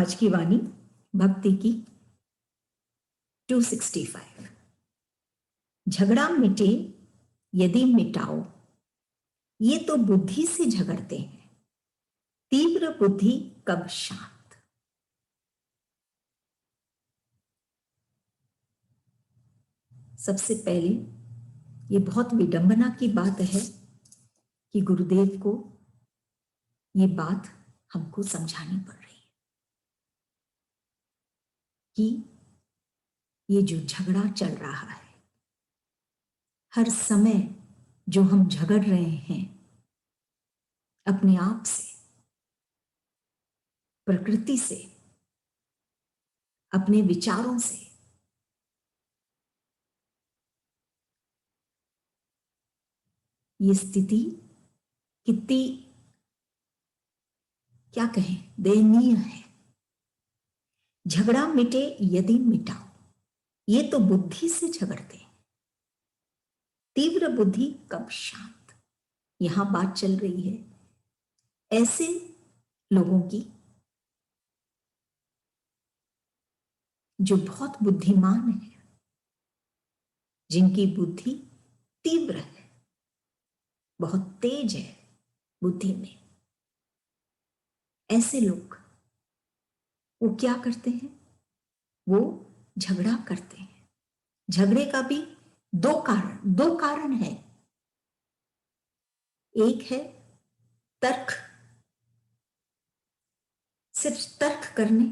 आज की वाणी भक्ति की 265। झगड़ा मिटे यदि मिटाओ, ये तो बुद्धि से झगड़ते हैं, तीव्र बुद्धि कब शांत। सबसे पहले ये बहुत विडंबना की बात है कि गुरुदेव को ये बात हमको समझानी पड़ रही है कि ये जो झगड़ा चल रहा है, हर समय जो हम झगड़ रहे हैं अपने आप से, प्रकृति से, अपने विचारों से, ये स्थिति कितनी, क्या कहें, दयनीय है। झगड़ा मिटे यदि मिटाओ, ये तो बुद्धि से झगड़ते हैं, तीव्र बुद्धि कब शांत। यहां बात चल रही है ऐसे लोगों की जो बहुत बुद्धिमान है, जिनकी बुद्धि तीव्र है, बहुत तेज है बुद्धि में। ऐसे लोग वो क्या करते हैं? वो झगड़ा करते हैं। झगड़े का भी दो कारण है। एक है तर्क, सिर्फ तर्क करने,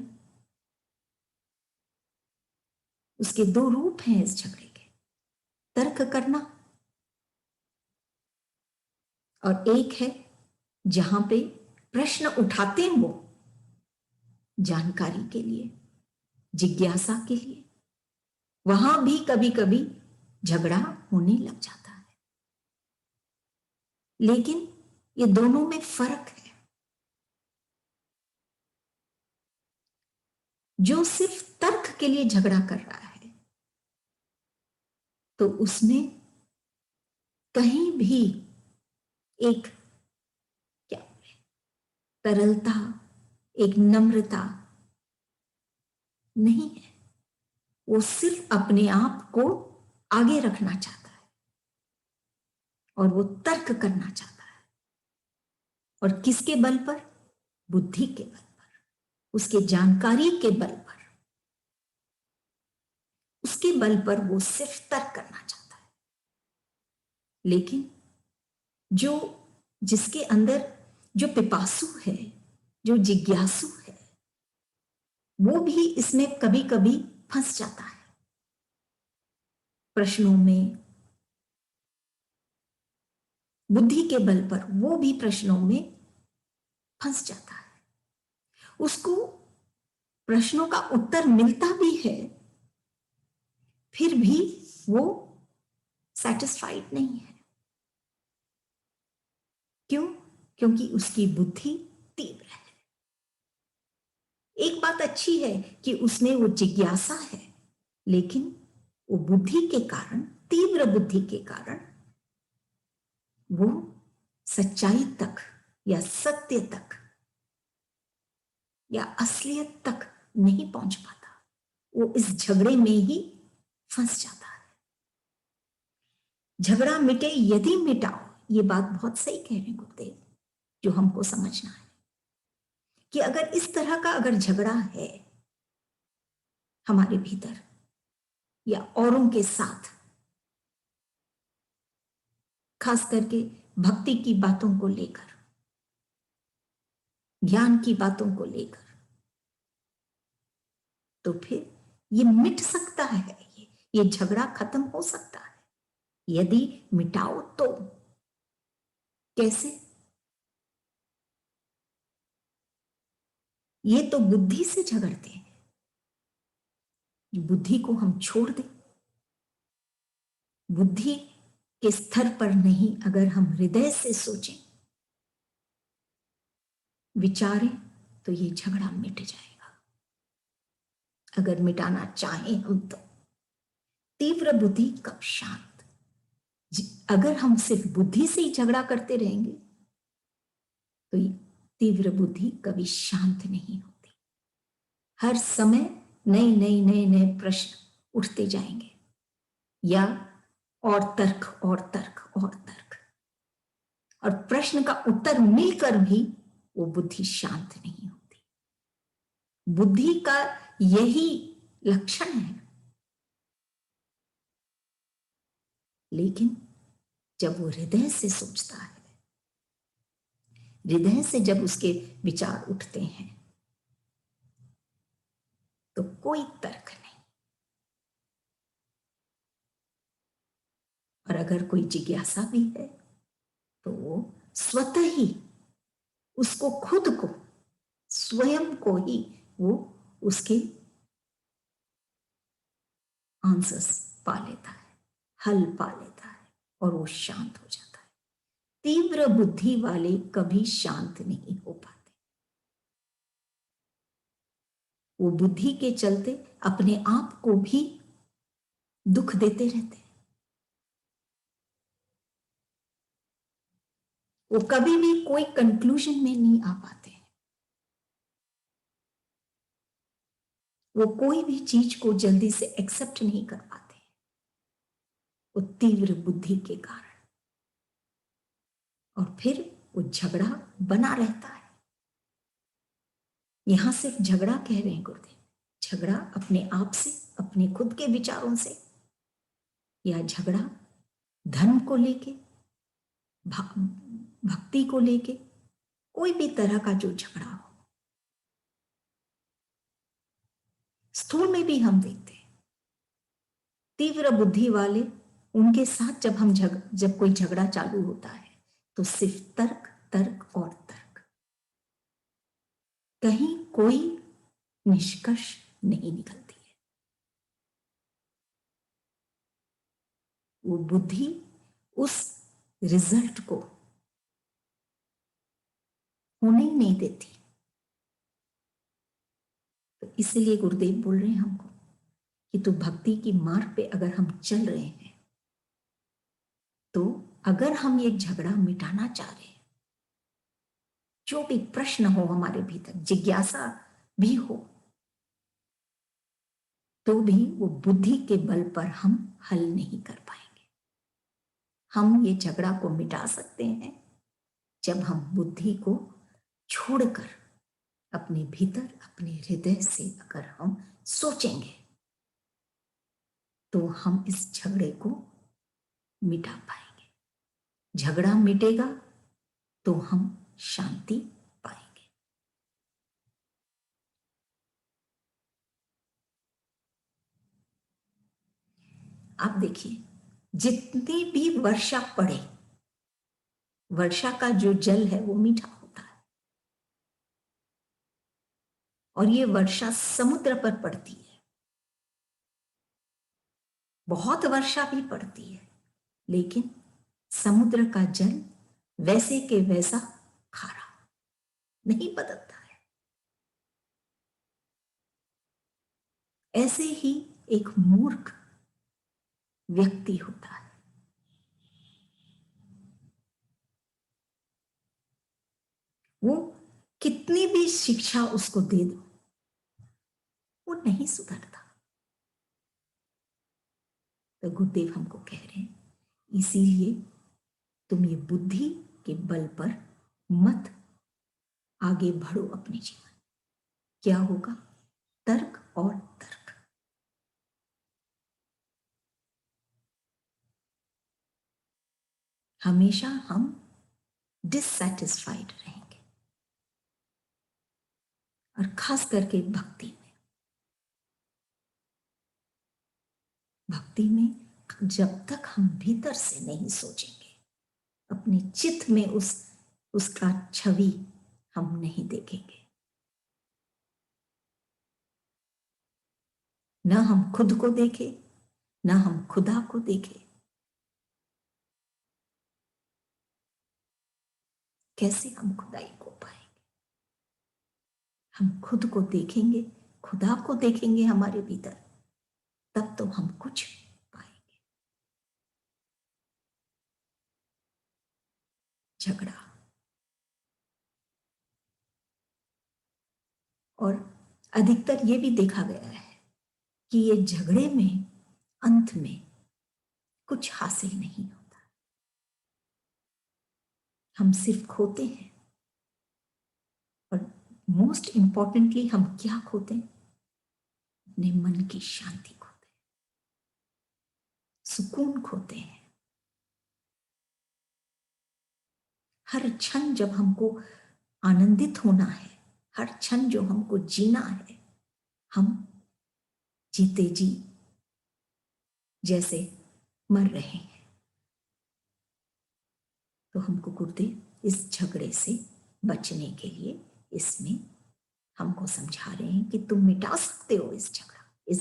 उसके दो रूप हैं इस झगड़े के, तर्क करना, और एक है जहां पे प्रश्न उठाते हैं वो जानकारी के लिए, जिज्ञासा के लिए। वहां भी कभी कभी झगड़ा होने लग जाता है, लेकिन ये दोनों में फर्क है। जो सिर्फ तर्क के लिए झगड़ा कर रहा है तो उसमें कहीं भी एक क्या तरलता, एक नम्रता नहीं है। वो सिर्फ अपने आप को आगे रखना चाहता है और वो तर्क करना चाहता है। और किसके बल पर? बुद्धि के बल पर, उसके जानकारी के बल पर, उसके बल पर वो सिर्फ तर्क करना चाहता है। लेकिन जो जिसके अंदर जो पिपासु है, जो जिज्ञासु है, वो भी इसमें कभी कभी फंस जाता है। प्रश्नों में, बुद्धि के बल पर वो भी प्रश्नों में फंस जाता है। उसको प्रश्नों का उत्तर मिलता भी है, फिर भी वो सैटिस्फाइड नहीं है। क्यों? क्योंकि उसकी बुद्धि तीव्र है। एक बात अच्छी है कि उसमें वो जिज्ञासा है, लेकिन वो बुद्धि के कारण, तीव्र बुद्धि के कारण वो सच्चाई तक या सत्य तक या असलियत तक नहीं पहुंच पाता। वो इस झगड़े में ही फंस जाता है। झगड़ा मिटे यदि मिटाओ, ये बात बहुत सही कह रहे हैं गुरुदेव, जो हमको समझना है कि अगर इस तरह का अगर झगड़ा है हमारे भीतर या औरों के साथ, खास करके भक्ति की बातों को लेकर, ज्ञान की बातों को लेकर, तो फिर ये मिट सकता है, ये झगड़ा खत्म हो सकता है यदि मिटाओ तो। कैसे? ये तो बुद्धि से झगड़ते हैं। बुद्धि को हम छोड़ दें, बुद्धि के स्तर पर नहीं, अगर हम हृदय से सोचें, विचारें, तो ये झगड़ा मिट जाएगा। अगर मिटाना चाहें हम तो। तीव्र बुद्धि कब शांत। अगर हम सिर्फ बुद्धि से ही झगड़ा करते रहेंगे तो तीव्र बुद्धि कभी शांत नहीं होती। हर समय नए नए प्रश्न उठते जाएंगे, या और तर्क और तर्क और तर्क, और प्रश्न का उत्तर मिलकर भी वो बुद्धि शांत नहीं होती। बुद्धि का यही लक्षण है। लेकिन जब वो हृदय से सोचता है, हृदय से जब उसके विचार उठते हैं, तो कोई तर्क नहीं। और अगर कोई जिज्ञासा भी है तो वो स्वतः ही उसको, खुद को, स्वयं को ही वो उसके आंसर्स पा लेता है, हल पा लेता है, और वो शांत हो जाता है। तीव्र बुद्धि वाले कभी शांत नहीं हो पाते। वो बुद्धि के चलते अपने आप को भी दुख देते रहते हैं। वो कभी भी कोई कंक्लूजन में नहीं आ पाते। वो कोई भी चीज को जल्दी से एक्सेप्ट नहीं कर पाते, वो तीव्र बुद्धि के कारण। और फिर वो झगड़ा बना रहता है। यहां सिर्फ झगड़ा कह रहे हैं गुरुदेव, झगड़ा अपने आप से, अपने खुद के विचारों से, या झगड़ा धर्म को लेके, भक्ति को लेके, कोई भी तरह का जो झगड़ा हो। स्थूल में भी हम देखते हैं तीव्र बुद्धि वाले, उनके साथ जब कोई झगड़ा चालू होता है तो सिर्फ तर्क तर्क और तर्क, कहीं कोई निष्कर्ष नहीं निकलती है। वो बुद्धि उस रिजल्ट को होने ही नहीं देती। तो इसलिए गुरुदेव बोल रहे हैं हमको कि तो भक्ति की मार्ग पे अगर हम चल रहे हैं, तो अगर हम एक झगड़ा मिटाना चाह रहे हैं, जो भी प्रश्न हो हमारे भीतर, जिज्ञासा भी हो, तो भी वो बुद्धि के बल पर हम हल नहीं कर पाएंगे। हम ये झगड़ा को मिटा सकते हैं जब हम बुद्धि को छोड़कर अपने भीतर, अपने हृदय से अगर हम सोचेंगे, तो हम इस झगड़े को मिटा पाएंगे। झगड़ा मिटेगा तो हम शांति पाएंगे। आप देखिए, जितनी भी वर्षा पड़े, वर्षा का जो जल है वो मीठा होता है। और ये वर्षा समुद्र पर पड़ती है, बहुत वर्षा भी पड़ती है, लेकिन समुद्र का जल वैसे के वैसा खारा नहीं बदलता है। ऐसे ही एक मूर्ख व्यक्ति होता है, वो कितनी भी शिक्षा उसको दे दो, वो नहीं सुधरता। तो गुरुदेव हमको कह रहे हैं, इसीलिए तुम ये बुद्धि के बल पर मत आगे बढ़ो अपने जीवन। क्या होगा? तर्क और तर्क। हमेशा हम डिससैटिस्फाइड रहेंगे, और खास करके भक्ति में। भक्ति में जब तक हम भीतर से नहीं सोचेंगे, अपने चित्त में उसका छवि हम नहीं देखेंगे, ना हम खुद को देखें, ना हम खुदा को देखें, कैसे हम खुदाई को पाएंगे? हम खुद को देखेंगे, खुदा को देखेंगे हमारे भीतर, तब तो हम कुछ पाएंगे। झगड़ा, और अधिकतर ये भी देखा गया है कि ये झगड़े में अंत में कुछ हासिल नहीं होता, हम सिर्फ खोते हैं। और मोस्ट इंपॉर्टेंटली हम क्या खोते हैं? अपने मन की शांति खोते हैं, सुकून खोते हैं। हर क्षण जब हमको आनंदित होना है, हर क्षण जो हमको जीना है, हम जीते जी जैसे मर रहे हैं। तो हमको गुरुदेव इस झगड़े से बचने के लिए इसमें हमको समझा रहे हैं कि तुम मिटा सकते हो इस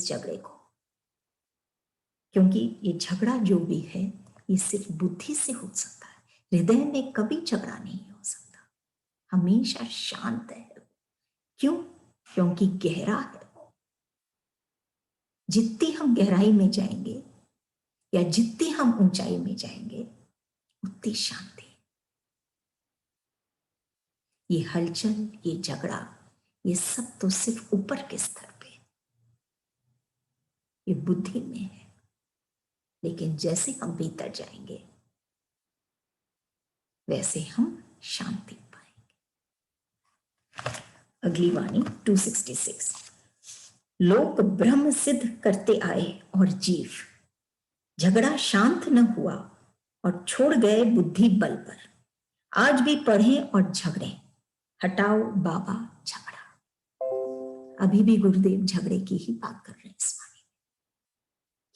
झगड़े को, क्योंकि ये झगड़ा जो भी है ये सिर्फ बुद्धि से हो सकता है, हृदय में कभी झगड़ा नहीं हो सकता, हमेशा शांत है। क्यों? क्योंकि गहरा है वो। जितनी हम गहराई में जाएंगे या जितनी हम ऊंचाई में जाएंगे उतनी शांति। ये हलचल, ये झगड़ा, ये सब तो सिर्फ ऊपर के स्तर पे, ये बुद्धि में है। लेकिन जैसे हम भीतर जाएंगे वैसे हम शांति पाएंगे। अगली वाणी 266। लोक ब्रह्म सिद्ध करते आए और जीव, झगड़ा शांत न हुआ और छोड़ गए बुद्धि बल पर। आज भी पढ़े और झगड़े, हटाओ बाबा झगड़ा। अभी भी गुरुदेव झगड़े की ही बात कर रहे हैं इस वाणी में।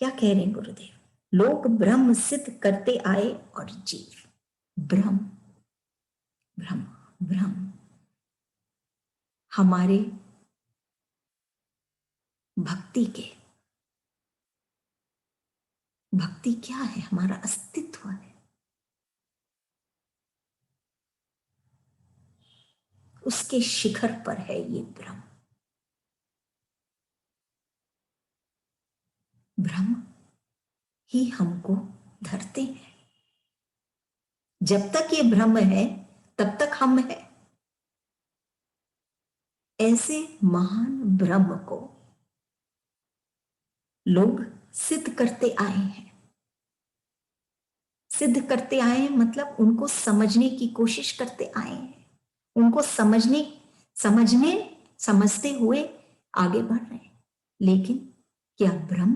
क्या कह रहे हैं गुरुदेव? लोक ब्रह्म सिद्ध करते आए और जीव, ब्रह्म ब्रह्म ब्रह्म हमारे भक्ति के, भक्ति क्या है? हमारा अस्तित्व है। उसके शिखर पर है ये ब्रह्म। ब्रह्म ही हमको धरते हैं। जब तक ये ब्रह्म है तब तक हम है। ऐसे महान ब्रह्म को लोग सिद्ध करते आए हैं। सिद्ध करते आए हैं मतलब उनको समझने की कोशिश करते आए हैं, उनको समझते हुए आगे बढ़ रहे हैं। लेकिन क्या ब्रह्म,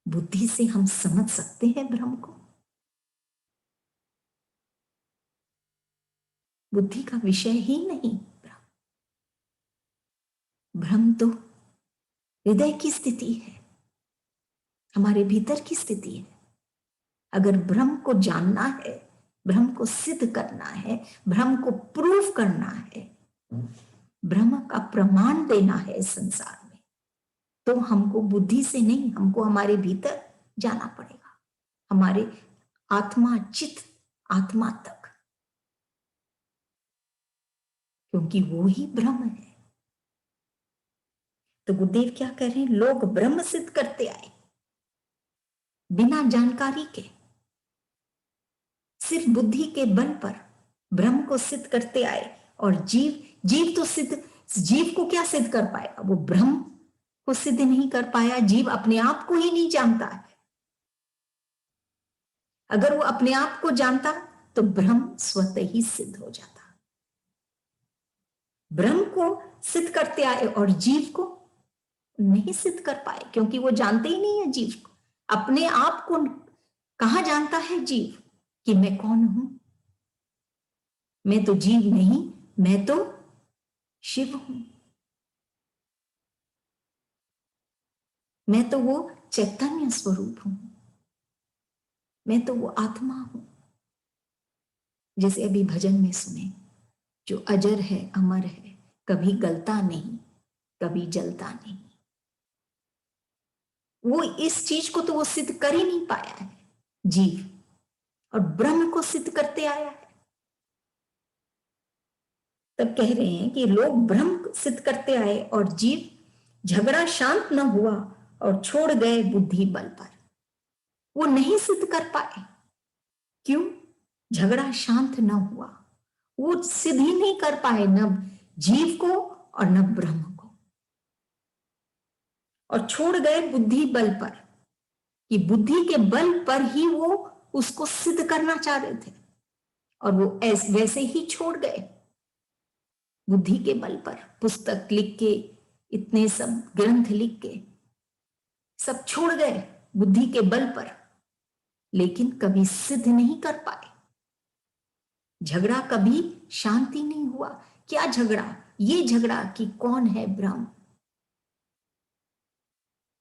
बुद्धि से हम समझ सकते हैं ब्रह्म को? बुद्धि का विषय ही नहीं ब्रह्म। ब्रह्म तो हृदय की स्थिति है, हमारे भीतर की स्थिति है। अगर ब्रह्म को जानना है, ब्रह्म को सिद्ध करना है, ब्रह्म को प्रूव करना है, ब्रह्म का प्रमाण देना है इस संसार में, तो हमको बुद्धि से नहीं, हमको हमारे भीतर जाना पड़ेगा, हमारे आत्मा, चित्त, आत्मा तक, क्योंकि वो ही ब्रह्म है। तो गुरुदेव क्या कह रहे हैं? लोग ब्रह्म सिद्ध करते आए बिना जानकारी के, सिर्फ बुद्धि के बल पर ब्रह्म को सिद्ध करते आए। और जीव तो सिद्ध, जीव को क्या सिद्ध कर पाएगा? वो ब्रह्म को सिद्ध नहीं कर पाया। जीव अपने आप को ही नहीं जानता है। अगर वो अपने आप को जानता तो ब्रह्म स्वतः ही सिद्ध हो जाता। ब्रह्म को सिद्ध करते आए और जीव को नहीं सिद्ध कर पाए, क्योंकि वो जानते ही नहीं है जीव को। अपने आप को कहां जानता है जीव कि मैं कौन हूं? मैं तो जीव नहीं, मैं तो शिव हूं, मैं तो वो चैतन्य स्वरूप हूं, मैं तो वो आत्मा हूं। जैसे अभी भजन में सुने, जो अजर है, अमर है, कभी गलता नहीं, कभी जलता नहीं। वो इस चीज को तो वो सिद्ध कर ही नहीं पाया है जीव, और ब्रह्म को सिद्ध करते आया है। तब कह रहे हैं कि लोग ब्रह्म सिद्ध करते आए और जीव, झगड़ा शांत न हुआ और छोड़ गए बुद्धि बल पर। वो नहीं सिद्ध कर पाए। क्यों? झगड़ा शांत न हुआ, वो सिद्ध ही नहीं कर पाए। न जीव को और न ब्रह्म को, और छोड़ गए बुद्धि बल पर, कि बुद्धि के बल पर ही वो उसको सिद्ध करना चाह रहे थे, और वो वैसे ही छोड़ गए। बुद्धि के बल पर पुस्तक लिख के, इतने सब ग्रंथ लिख के सब छोड़ गए बुद्धि के बल पर, लेकिन कभी सिद्ध नहीं कर पाए। झगड़ा कभी शांति नहीं हुआ। क्या झगड़ा? ये झगड़ा कि कौन है ब्रह्म,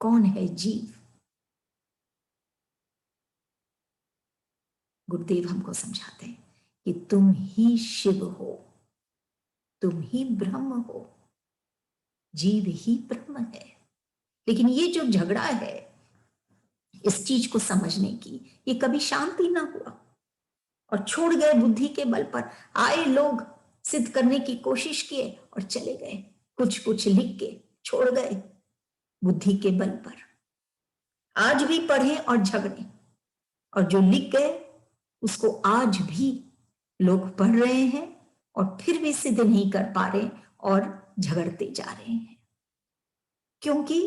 कौन है जीव। गुरुदेव हमको समझाते हैं कि तुम ही शिव हो, तुम ही ब्रह्म हो, जीव ही ब्रह्म है। लेकिन ये जो झगड़ा है इस चीज को समझने की, ये कभी शांति ना हुआ, और छोड़ गए बुद्धि के बल पर। आए लोग सिद्ध करने की कोशिश किए और चले गए, कुछ कुछ लिख के छोड़ गए बुद्धि के बल पर। आज भी पढ़े और झगड़े, और जो लिख गए उसको आज भी लोग पढ़ रहे हैं और फिर भी सिद्ध नहीं कर पा रहे और झगड़ते जा रहे हैं, क्योंकि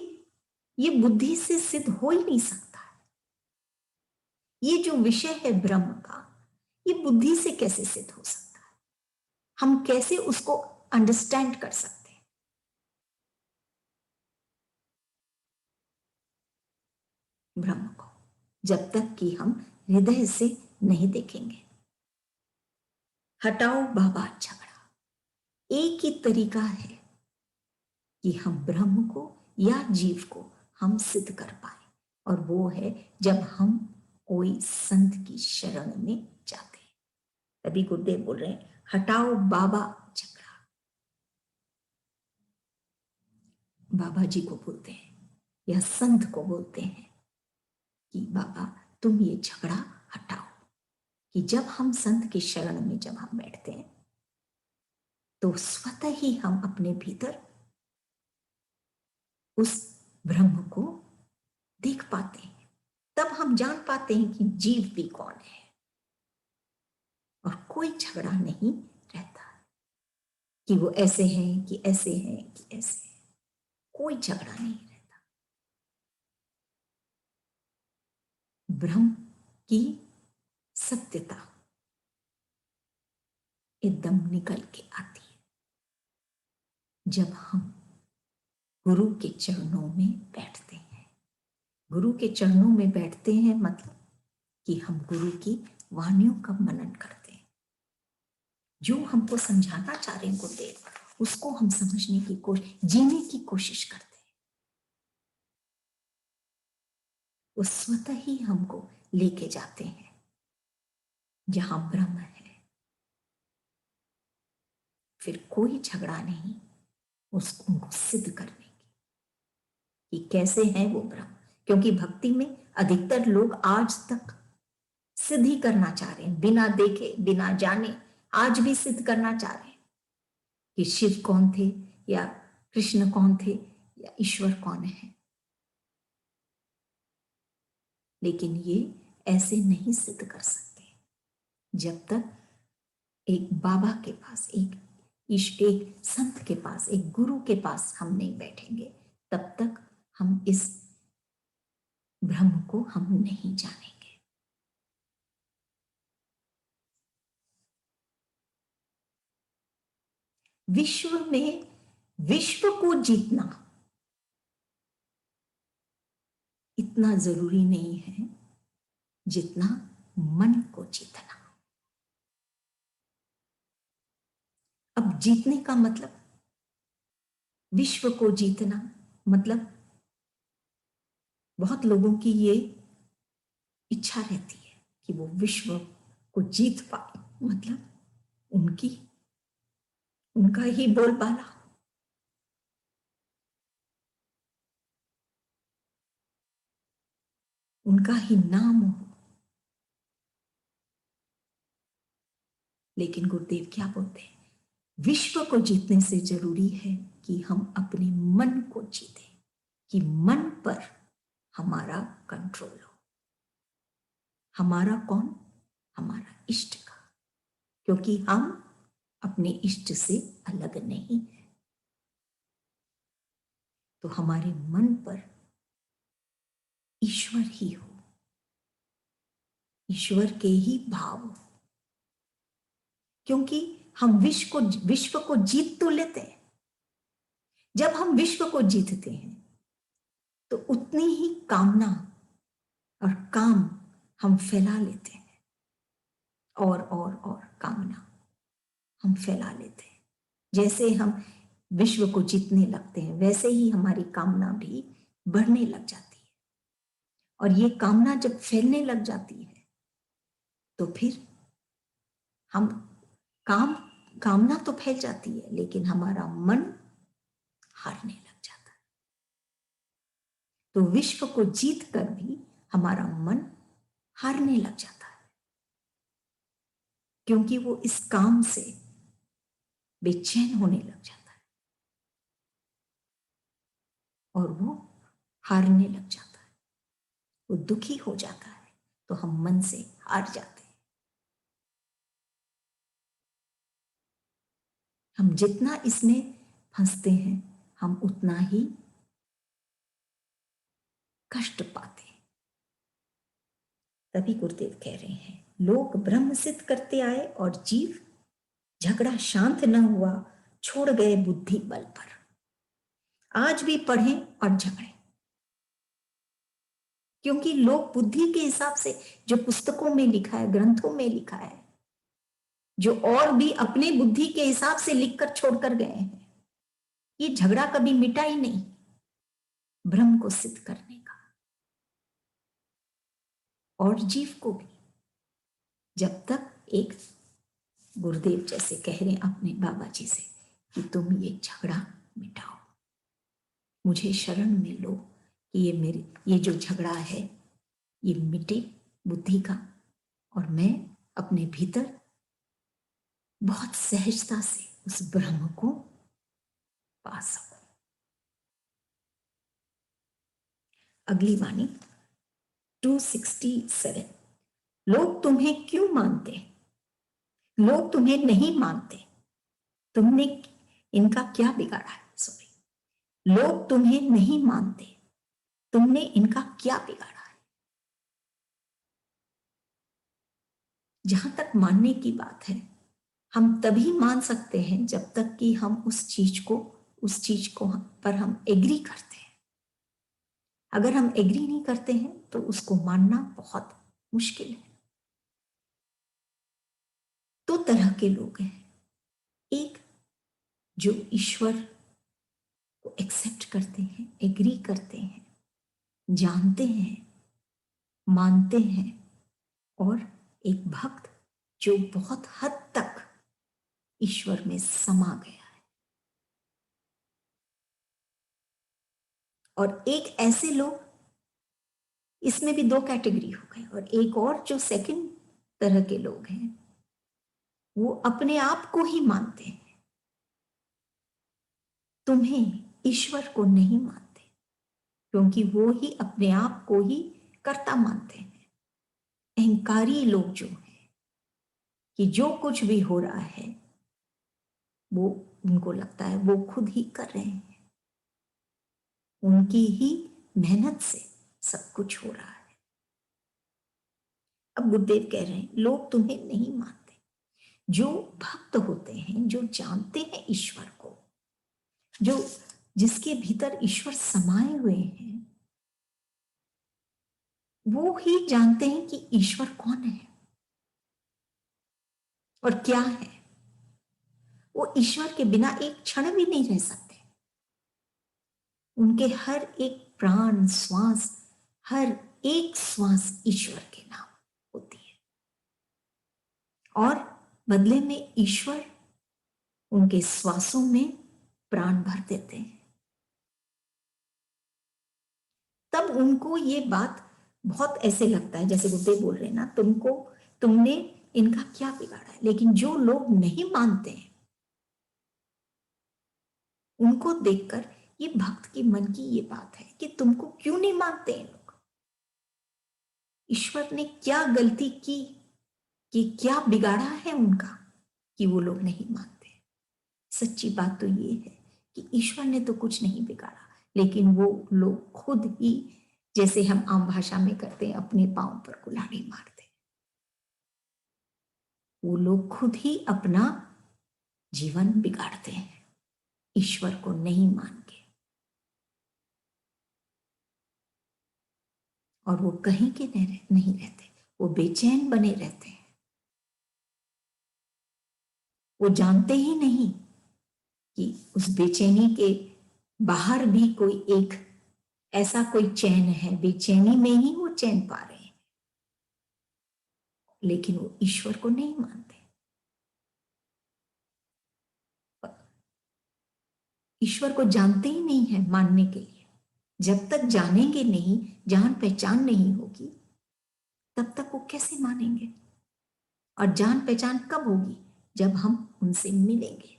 ये बुद्धि से सिद्ध हो ही नहीं सकता। ये जो विषय है ब्रह्म का, ये बुद्धि से कैसे सिद्ध हो सकता है? हम कैसे उसको अंडरस्टैंड कर सकते हैं? ब्रह्म को जब तक कि हम हृदय से नहीं देखेंगे। हटाओ बाबा झगड़ा। एक ही तरीका है कि हम ब्रह्म को या जीव को हम सिद्ध कर पाए, और वो है जब हम कोई संत की शरण में जाते हैं। तभी गुरुदेव बोल रहे हैं, हटाओ बाबा झगड़ा। बाबा जी को बोलते हैं या संत को बोलते हैं कि बाबा तुम ये झगड़ा हटाओ। कि जब हम संत की शरण में जब हम बैठते हैं तो स्वतः ही हम अपने भीतर उस ब्रह्म को देख पाते हैं। तब हम जान पाते हैं कि जीव भी कौन है, और कोई झगड़ा नहीं रहता कि वो ऐसे हैं कि ऐसे हैं कि ऐसे हैं। कोई झगड़ा नहीं रहता। ब्रह्म की सत्यता एकदम निकल के आती है जब हम गुरु के चरणों में बैठते हैं। गुरु के चरणों में बैठते हैं मतलब कि हम गुरु की वाणियों का मनन करते हैं। जो हमको समझाना चाह रहे हैं गुरुदेव, उसको हम समझने की कोशिश, जीने की कोशिश करते हैं। वो स्वतः ही हमको लेके जाते हैं जहां ब्रह्म है। फिर कोई झगड़ा नहीं उनको सिद्ध करने की कि कैसे है वो ब्रह्म। क्योंकि भक्ति में अधिकतर लोग आज तक सिद्ध ही करना चाह रहे हैं, बिना देखे बिना जाने आज भी सिद्ध करना चाह रहे हैं कि शिव कौन थे, या कृष्ण कौन थे, या ईश्वर कौन है। लेकिन ये ऐसे नहीं सिद्ध कर सकते जब तक एक बाबा के पास, एक संत के पास, एक गुरु के पास हम नहीं बैठेंगे, तब तक हम इस ब्रह्म को हम नहीं जानेंगे। विश्व में विश्व को जीतना इतना जरूरी नहीं है जितना मन को जीतना। अब जीतने का मतलब, विश्व को जीतना मतलब, बहुत लोगों की ये इच्छा रहती है कि वो विश्व को जीत पाए, मतलब उनका ही बोलबाला, उनका ही नाम हो। लेकिन गुरुदेव क्या बोलते हैं? विश्व को जीतने से जरूरी है कि हम अपने मन को जीतें, कि मन पर हमारा कंट्रोल हो। हमारा कौन? हमारा इष्ट का। क्योंकि हम अपने इष्ट से अलग नहीं है। तो हमारे मन पर ईश्वर ही हो, ईश्वर के ही भाव हो, क्योंकि हम विश्व को जीत तो लेते हैं। जब हम विश्व को जीतते हैं तो उतनी ही कामना और काम हम फैला लेते हैं, और कामना हम फैला लेते हैं। जैसे हम विश्व को जीतने लगते हैं वैसे ही हमारी कामना भी बढ़ने लग जाती है, और ये कामना जब फैलने लग जाती है तो फिर हम कामना तो फैल जाती है, लेकिन हमारा मन हारने लग जाता है। तो विश्व को जीत कर भी हमारा मन हारने लग जाता है, क्योंकि वो इस काम से बेचैन होने लग जाता है और वो हारने लग जाता है, वो दुखी हो जाता है। तो हम मन से हार जाते हैं। हम जितना इसमें फंसते हैं हम उतना ही कष्ट पाते हैं। तभी गुरुदेव कह रहे हैं, लोग ब्रह्म सिद्ध करते आए और जीव झगड़ा शांत न हुआ, छोड़ गए बुद्धि बल पर। आज भी पढ़ें और झगड़ें, क्योंकि लोग बुद्धि के हिसाब से जो पुस्तकों में लिखा है, ग्रंथों में लिखा है, जो और भी अपने बुद्धि के हिसाब से लिखकर छोड़कर गए हैं, ये झगड़ा कभी मिटा ही नहीं ब्रह्म को सिद्ध करने का। और जीव को भी, जब तक एक गुरुदेव जैसे कह रहे हैं अपने बाबा जी से कि तुम ये झगड़ा मिटाओ, मुझे शरण में लो कि ये जो झगड़ा है ये मिटे बुद्धि का, और मैं अपने भीतर बहुत सहजता से उस ब्रह्म को पा सकूं। अगली वाणी 267। लोग तुम्हें क्यों मानते, लोग तुम्हें नहीं मानते, तुमने इनका क्या बिगाड़ा है। सॉरी, लोग तुम्हें नहीं मानते, तुमने इनका क्या बिगाड़ा है। जहां तक मानने की बात है, हम तभी मान सकते हैं जब तक कि हम उस चीज को पर हम एग्री करते हैं। अगर हम एग्री नहीं करते हैं तो उसको मानना बहुत मुश्किल है। दो तरह के लोग हैं, एक जो ईश्वर को एक्सेप्ट करते हैं, एग्री करते हैं, जानते हैं, मानते हैं, और एक भक्त जो बहुत हद तक ईश्वर में समा गया है। और एक ऐसे लोग, इसमें भी दो कैटेगरी हो गए। और एक और जो सेकंड तरह के लोग हैं, वो अपने आप को ही मानते हैं, तुम्हें ईश्वर को नहीं मानते, क्योंकि वो ही अपने आप को ही कर्ता मानते हैं। अहंकारी लोग जो हैं कि जो कुछ भी हो रहा है वो उनको लगता है वो खुद ही कर रहे हैं, उनकी ही मेहनत से सब कुछ हो रहा है। अब गुरुदेव कह रहे हैं, लोग तुम्हें नहीं मानते। जो भक्त होते हैं, जो जानते हैं ईश्वर को, जो जिसके भीतर ईश्वर समाये हुए हैं, वो ही जानते हैं कि ईश्वर कौन है और क्या है। वो ईश्वर के बिना एक क्षण भी नहीं रह सकते। उनके हर एक प्राण श्वास, हर एक श्वास ईश्वर के नाम होती है, और बदले में ईश्वर उनके श्वासों में प्राण भर देते हैं। तब उनको ये बात बहुत ऐसे लगता है, जैसे गुरुदेव बोल रहे हैं ना, तुमने इनका क्या बिगाड़ा है। लेकिन जो लोग नहीं मानते हैं, उनको देखकर ये भक्त की मन की ये बात है कि तुमको क्यों नहीं मानते हैं लोग, ईश्वर ने क्या गलती की कि क्या बिगाड़ा है उनका। कि वो लोग नहीं मानते। सच्ची बात तो ये है कि ईश्वर ने तो कुछ नहीं बिगाड़ा, लेकिन वो लोग खुद ही, जैसे हम आम भाषा में करते हैं, अपने पांव पर कुल्हाड़ी मारते। वो लोग खुद ही अपना जीवन बिगाड़ते हैं ईश्वर को नहीं मान के, और वो कहीं के नहीं रहते, वो बेचैन बने रहते हैं। वो जानते ही नहीं कि उस बेचैनी के बाहर भी कोई एक ऐसा कोई चैन है, बेचैनी में ही वो चैन पा रहे हैं, लेकिन वो ईश्वर को नहीं मानते। ईश्वर को जानते ही नहीं है मानने के लिए। जब तक जानेंगे नहीं, जान पहचान नहीं होगी, तब तक वो कैसे मानेंगे? और जान पहचान कब होगी? जब हम उनसे मिलेंगे।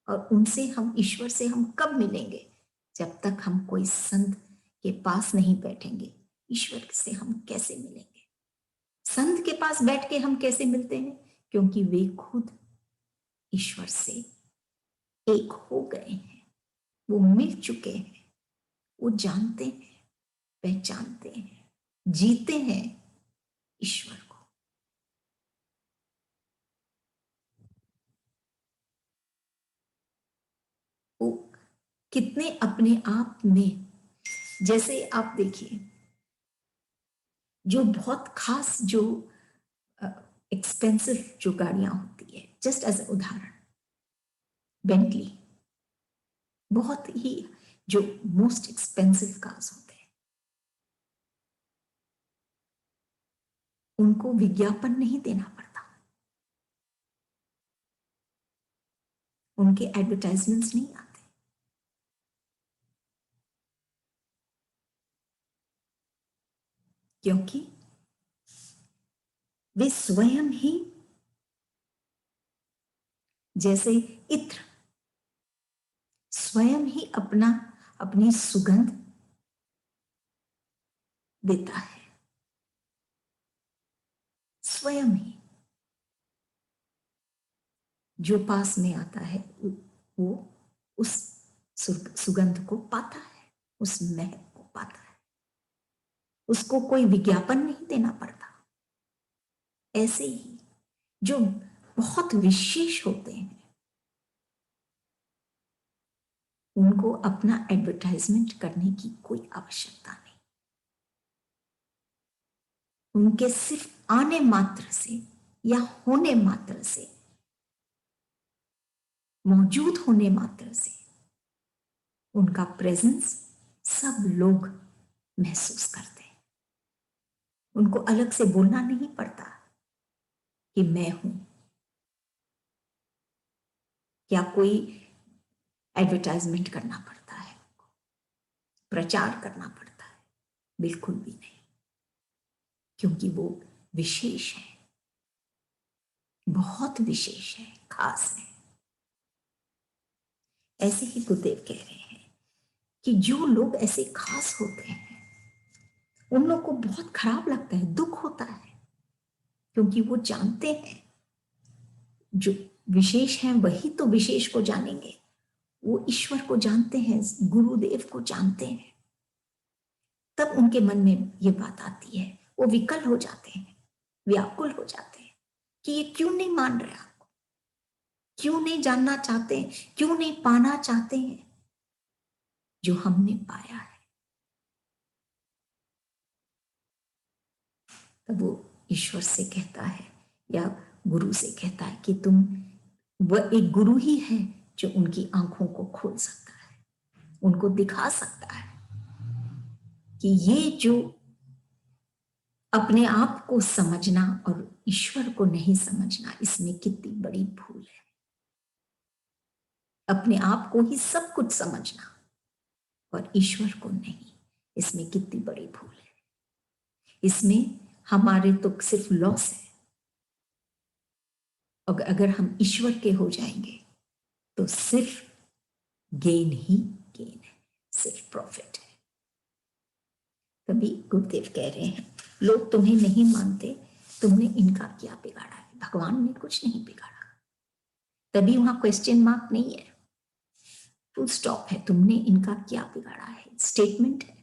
और उनसे, हम ईश्वर से हम कब मिलेंगे? जब तक हम कोई संत के पास नहीं बैठेंगे, ईश्वर से हम कैसे मिलेंगे? संत के पास बैठ के हम कैसे मिलते हैं? क्योंकि वे खुद ईश्वर से एक हो गए हैं, वो मिल चुके हैं, वो जानते हैं, पहचानते हैं, जीते हैं ईश्वर को। वो कितने अपने आप में, जैसे आप देखिए, जो बहुत खास, जो एक्सपेंसिव जो गाड़ियां होती है, जस्ट एज उदाहरण बेंटली, बहुत ही जो मोस्ट एक्सपेंसिव कार्स होते हैं, उनको विज्ञापन नहीं देना पड़ता, उनके एडवर्टाइजमेंट्स नहीं आते, क्योंकि वे स्वयं ही, जैसे इत्र स्वयं ही अपनी सुगंध देता है, स्वयं ही। जो पास में आता है वो उस सुगंध को पाता है, उस महक को पाता है, उसको कोई विज्ञापन नहीं देना पड़ता। ऐसे ही जो बहुत विशेष होते हैं, उनको अपना एडवर्टाइजमेंट करने की कोई आवश्यकता नहीं। उनके सिर्फ आने मात्र से या होने मात्र से, मौजूद होने मात्र से, उनका प्रेजेंस सब लोग महसूस करते हैं। उनको अलग से बोलना नहीं पड़ता कि मैं हूं, क्या कोई एडवर्टाइजमेंट करना पड़ता है, प्रचार करना पड़ता है? बिल्कुल भी नहीं, क्योंकि वो विशेष है, बहुत विशेष है, खास है। ऐसे ही गुरुदेव कह रहे हैं कि जो लोग ऐसे खास होते हैं, उन लोग को बहुत खराब लगता है, दुख होता है, क्योंकि वो जानते हैं जो विशेष हैं वही तो विशेष को जानेंगे। वो ईश्वर को जानते हैं, गुरुदेव को जानते हैं, तब उनके मन में ये बात आती है, वो विकल हो जाते हैं, व्याकुल हो जाते हैं कि ये क्यों नहीं मान रहे आपको, क्यों नहीं जानना चाहते, क्यों नहीं पाना चाहते हैं जो हमने पाया है। तब वो ईश्वर से कहता है या गुरु से कहता है कि तुम, वह एक गुरु ही है जो उनकी आंखों को खोल सकता है, उनको दिखा सकता है कि ये जो अपने आप को समझना और ईश्वर को नहीं समझना, इसमें कितनी बड़ी भूल है। अपने आप को ही सब कुछ समझना और ईश्वर को नहीं, इसमें कितनी बड़ी भूल है। इसमें हमारे तो सिर्फ लॉस है। अगर हम ईश्वर के हो जाएंगे तो सिर्फ गेन ही गेन है, सिर्फ प्रॉफिट है। तभी गुरुदेव कह रहे हैं, लोग तुम्हें नहीं मानते, तुमने इनका क्या बिगाड़ा है? भगवान ने कुछ नहीं बिगाड़ा, तभी वहां क्वेश्चन मार्क नहीं है, फुल स्टॉप है। तुमने इनका क्या बिगाड़ा है, स्टेटमेंट है।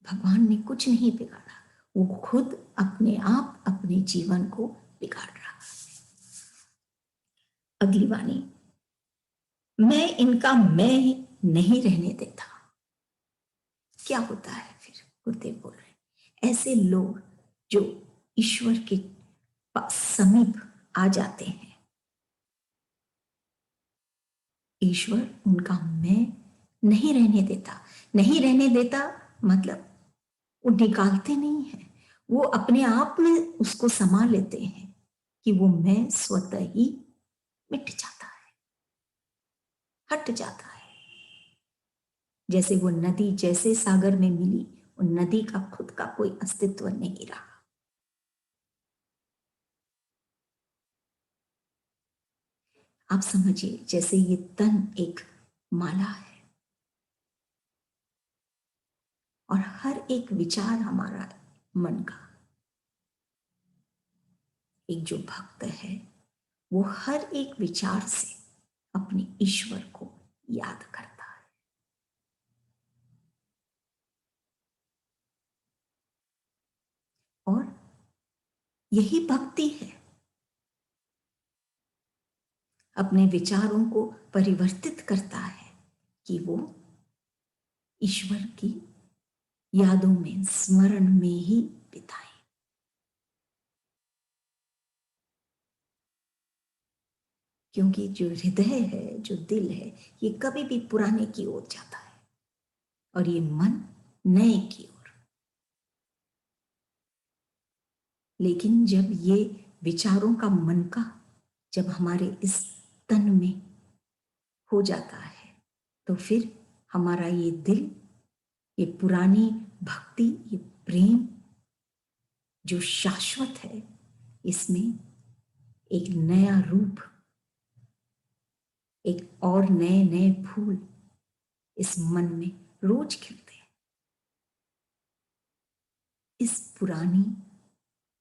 भगवान ने कुछ नहीं बिगाड़ा, वो खुद अपने आप अपने जीवन को बिगाड़ रहा है। अगली वाणी, मैं इनका मैं नहीं रहने देता। क्या होता है फिर? गुरुदेव बोल रहे हैं ऐसे लोग जो ईश्वर के पास समीप आ जाते हैं, ईश्वर उनका मैं नहीं रहने देता। नहीं रहने देता मतलब वो निकालते नहीं है, वो अपने आप में उसको समा लेते हैं कि वो मैं स्वतः ही मिट जाता है, हट जाता है। जैसे वो नदी जैसे सागर में मिली, उन नदी का खुद का कोई अस्तित्व नहीं रहा। आप समझिए जैसे ये तन एक माला है और हर एक विचार हमारा मन का, एक जो भक्त है वो हर एक विचार से अपने ईश्वर को याद करता है। और यही भक्ति है, अपने विचारों को परिवर्तित करता है कि वो ईश्वर की यादों में, स्मरण में ही बिताए। क्योंकि जो हृदय है, जो दिल है, ये कभी भी पुराने की ओर जाता है और ये मन नए की ओर। लेकिन जब ये विचारों का मन का जब हमारे इस तन में हो जाता है तो फिर हमारा ये दिल, ये पुरानी भक्ति, ये प्रेम जो शाश्वत है, इसमें एक नया रूप, एक और नए नए फूल इस मन में रोज खिलते हैं। इस पुरानी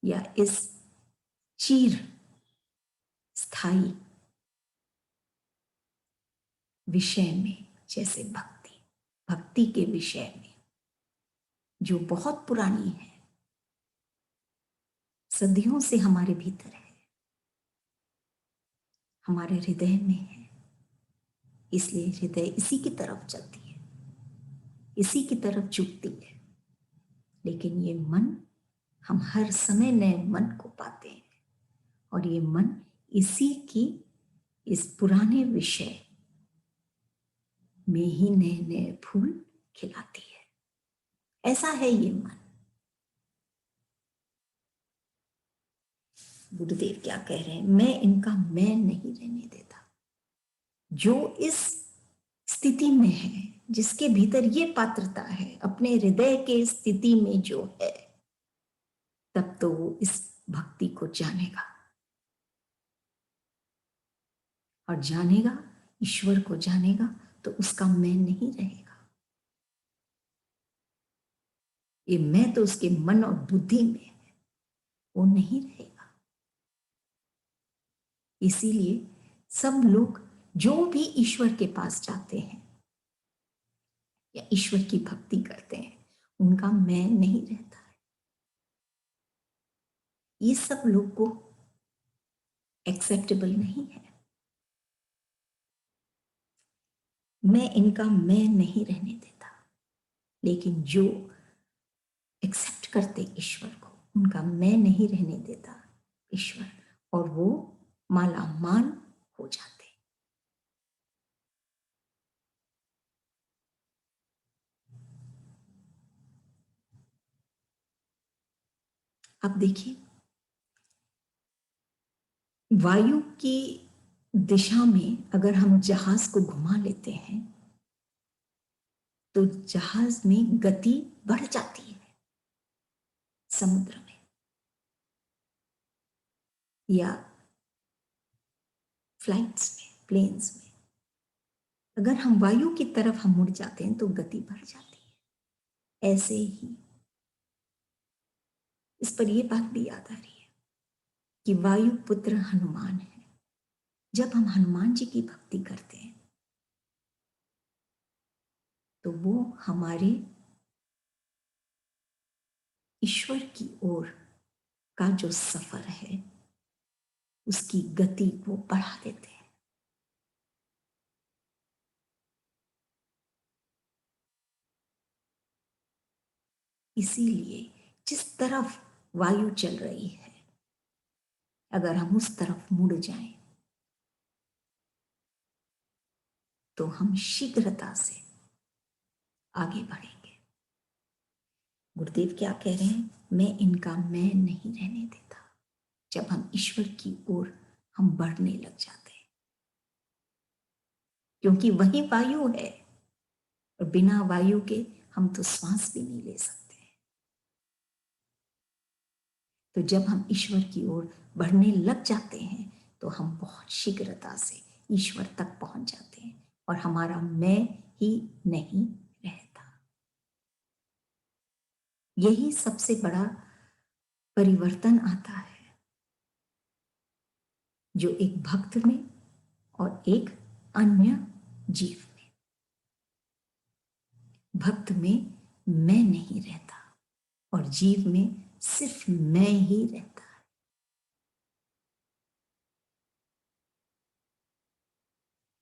या इस चीर स्थायी विषय में, जैसे भक्ति, भक्ति के विषय में जो बहुत पुरानी है, सदियों से हमारे भीतर है, हमारे हृदय में है, इसलिए हृदय इसी की तरफ चलती है, इसी की तरफ झुकती है। लेकिन ये मन, हम हर समय नए मन को पाते हैं और ये मन इसी की, इस पुराने विषय में ही नए नए फूल खिलाती है। ऐसा है ये मन। गुरुदेव क्या कह रहे हैं? मैं इनका मैं नहीं रहने देता। जो इस स्थिति में है, जिसके भीतर ये पात्रता है, अपने हृदय के स्थिति में जो है, तब तो वो इस भक्ति को जानेगा और जानेगा, ईश्वर को जानेगा, तो उसका मैं नहीं रहेगा। ये मैं तो उसके मन और बुद्धि में है, वो नहीं रहेगा। इसीलिए सब लोग जो भी ईश्वर के पास जाते हैं या ईश्वर की भक्ति करते हैं, उनका मैं नहीं रहता है। ये सब लोग को एक्सेप्टेबल नहीं है। मैं इनका मैं नहीं रहने देता। लेकिन जो एक्सेप्ट करते ईश्वर को, उनका मैं नहीं रहने देता ईश्वर, और वो मालामाल हो जाते। अब देखिए, वायु की दिशा में अगर हम जहाज को घुमा लेते हैं तो जहाज में गति बढ़ जाती है। समुद्र में या फ्लाइट्स में, प्लेन्स में, अगर हम वायु की तरफ हम मुड़ जाते हैं तो गति बढ़ जाती है। ऐसे ही इस पर यह बात भी याद आ रही है, कि वायु पुत्र हनुमान है। जब हम हनुमान जी की भक्ति करते हैं तो वो हमारे ईश्वर की ओर का जो सफर है उसकी गति को बढ़ा देते हैं। इसीलिए जिस तरफ वायु चल रही है अगर हम उस तरफ मुड़ जाएं तो हम शीघ्रता से आगे बढ़ेंगे। गुरुदेव क्या कह रहे हैं? मैं इनका मैं नहीं रहने देता। जब हम ईश्वर की ओर हम बढ़ने लग जाते हैं, क्योंकि वही वायु है और बिना वायु के हम तो श्वास भी नहीं ले सकते। तो जब हम ईश्वर की ओर बढ़ने लग जाते हैं तो हम बहुत शीघ्रता से ईश्वर तक पहुंच जाते हैं और हमारा मैं ही नहीं रहता। यही सबसे बड़ा परिवर्तन आता है जो एक भक्त में और एक अन्य जीव में। भक्त में मैं नहीं रहता और जीव में सिर्फ मैं ही रहता है।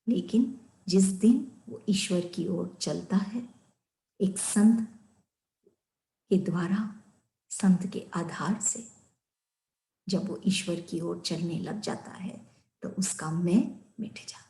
लेकिन जिस दिन वो ईश्वर की ओर चलता है एक संत के द्वारा, संत के आधार से जब वो ईश्वर की ओर चलने लग जाता है तो उसका मैं मिट जाता है।